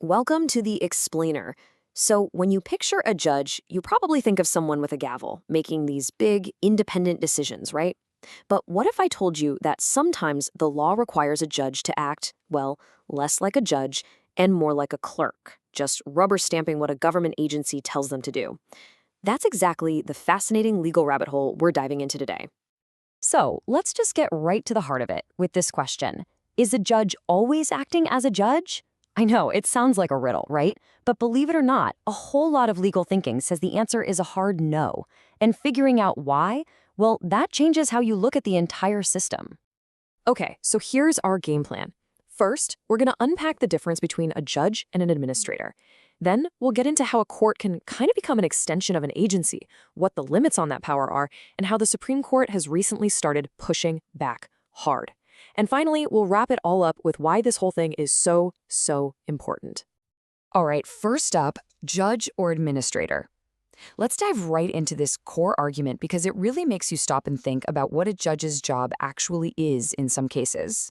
Welcome to the explainer. So, when you picture a judge, you probably think of someone with a gavel making these big, independent decisions, right? But what if I told you that sometimes the law requires a judge to act, well, less like a judge and more like a clerk, just rubber stamping what a government agency tells them to do? That's exactly the fascinating legal rabbit hole we're diving into today. So let's just get right to the heart of it with this question. Is a judge always acting as a judge? I know, it sounds like a riddle, right? But believe it or not, a whole lot of legal thinking says the answer is a hard no. And figuring out why, well, that changes how you look at the entire system. Okay, so here's our game plan. First, we're going to unpack the difference between a judge and an administrator. Then, we'll get into how a court can kind of become an extension of an agency, what the limits on that power are, and how the Supreme Court has recently started pushing back hard. And finally, we'll wrap it all up with why this whole thing is so important. All right, first up, judge or administrator. Let's dive right into this core argument because it really makes you stop and think about what a judge's job actually is in some cases.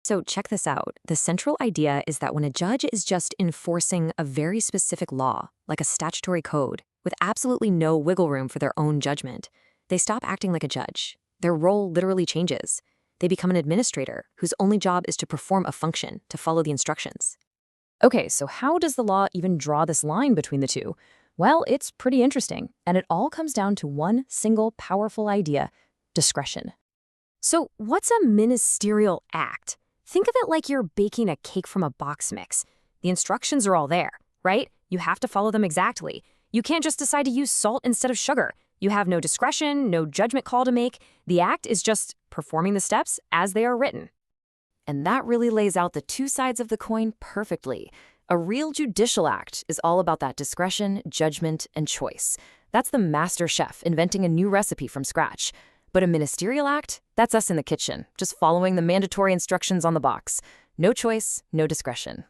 So check this out. The central idea is that when a judge is just enforcing a very specific law, like a statutory code, with absolutely no wiggle room for their own judgment, they stop acting like a judge. Their role literally changes. They become an administrator whose only job is to perform a function, to follow the instructions. Okay, so how does the law even draw this line between the two? Well, it's pretty interesting, and it all comes down to one single powerful idea: discretion. So, what's a ministerial act? Think of it like you're baking a cake from a box mix. The instructions are all there, right? You have to follow them exactly. You can't just decide to use salt instead of sugar. You have no discretion, no judgment call to make. The act is just performing the steps as they are written. And that really lays out the two sides of the coin perfectly. A real judicial act is all about that discretion, judgment, and choice. That's the master chef inventing a new recipe from scratch. But a ministerial act, that's us in the kitchen, just following the mandatory instructions on the box. No choice, no discretion.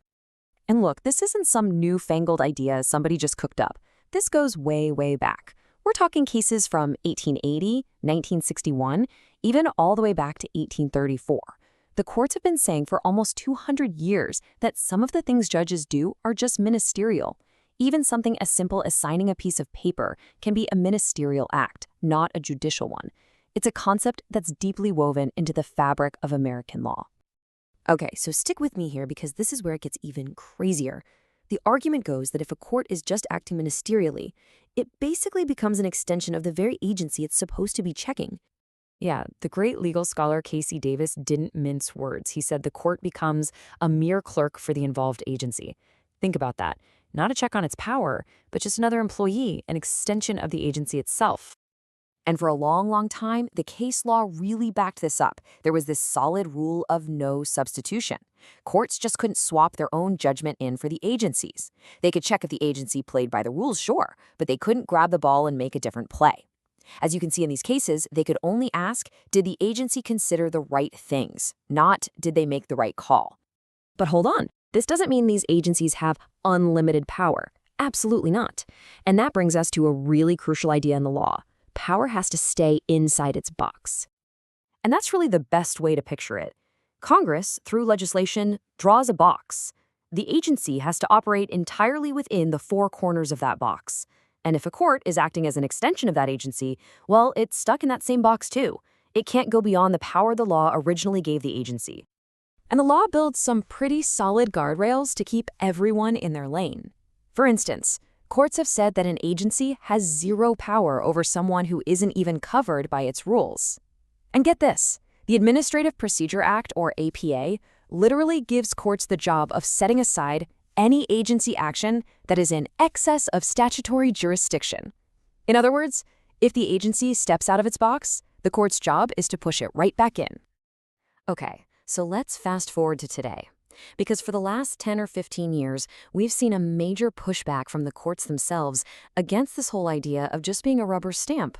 And look, this isn't some newfangled idea somebody just cooked up. This goes way back. We're talking cases from 1880, 1961, even all the way back to 1834. The courts have been saying for almost 200 years that some of the things judges do are just ministerial. Even something as simple as signing a piece of paper can be a ministerial act, not a judicial one. It's a concept that's deeply woven into the fabric of American law. Okay, so stick with me here because this is where it gets even crazier. The argument goes that if a court is just acting ministerially, it basically becomes an extension of the very agency it's supposed to be checking. Yeah, the great legal scholar Casey Davis didn't mince words. He said the court becomes a mere clerk for the involved agency. Think about that. Not a check on its power, but just another employee, an extension of the agency itself. And for a long time, the case law really backed this up. There was this solid rule of no substitution. Courts just couldn't swap their own judgment in for the agencies. They could check if the agency played by the rules, sure, but they couldn't grab the ball and make a different play. As you can see in these cases, they could only ask, did the agency consider the right things, not did they make the right call. But hold on, this doesn't mean these agencies have unlimited power. Absolutely not. And that brings us to a really crucial idea in the law. Power has to stay inside its box. And that's really the best way to picture it. Congress, through legislation, draws a box. The agency has to operate entirely within the four corners of that box. And if a court is acting as an extension of that agency, well, it's stuck in that same box too. It can't go beyond the power the law originally gave the agency. And the law builds some pretty solid guardrails to keep everyone in their lane. For instance, courts have said that an agency has zero power over someone who isn't even covered by its rules. And get this, the Administrative Procedure Act, or APA, literally gives courts the job of setting aside any agency action that is in excess of statutory jurisdiction. In other words, if the agency steps out of its box, the court's job is to push it right back in. Okay, so let's fast forward to today. Because for the last 10 or 15 years, we've seen a major pushback from the courts themselves against this whole idea of just being a rubber stamp.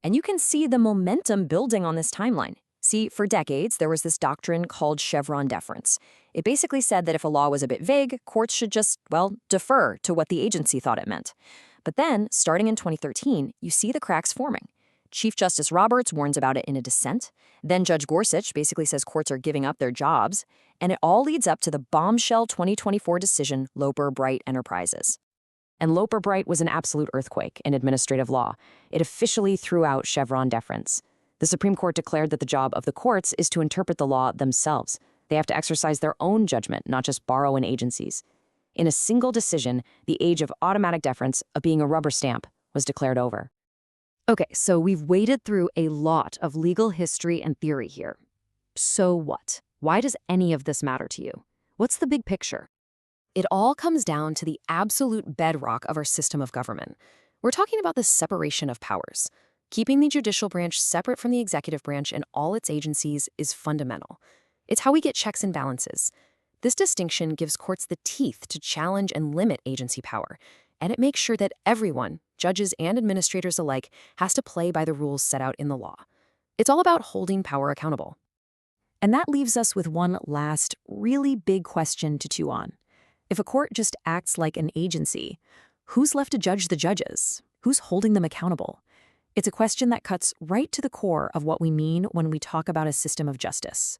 And you can see the momentum building on this timeline. See, for decades, there was this doctrine called Chevron deference. It basically said that if a law was a bit vague, courts should just, well, defer to what the agency thought it meant. But then, starting in 2013, you see the cracks forming. Chief Justice Roberts warns about it in a dissent. Then Judge Gorsuch basically says courts are giving up their jobs. And it all leads up to the bombshell 2024 decision, Loper-Bright Enterprises. And Loper-Bright was an absolute earthquake in administrative law. It officially threw out Chevron deference. The Supreme Court declared that the job of the courts is to interpret the law themselves. They have to exercise their own judgment, not just borrow in agencies. In a single decision, the age of automatic deference, of being a rubber stamp, was declared over. Okay, so we've waded through a lot of legal history and theory here. So what? Why does any of this matter to you? What's the big picture? It all comes down to the absolute bedrock of our system of government. We're talking about the separation of powers. Keeping the judicial branch separate from the executive branch and all its agencies is fundamental. It's how we get checks and balances. This distinction gives courts the teeth to challenge and limit agency power, and it makes sure that everyone, judges and administrators alike, has to play by the rules set out in the law. It's all about holding power accountable. And that leaves us with one last, really big question to chew on. If a court just acts like an agency, who's left to judge the judges? Who's holding them accountable? It's a question that cuts right to the core of what we mean when we talk about a system of justice.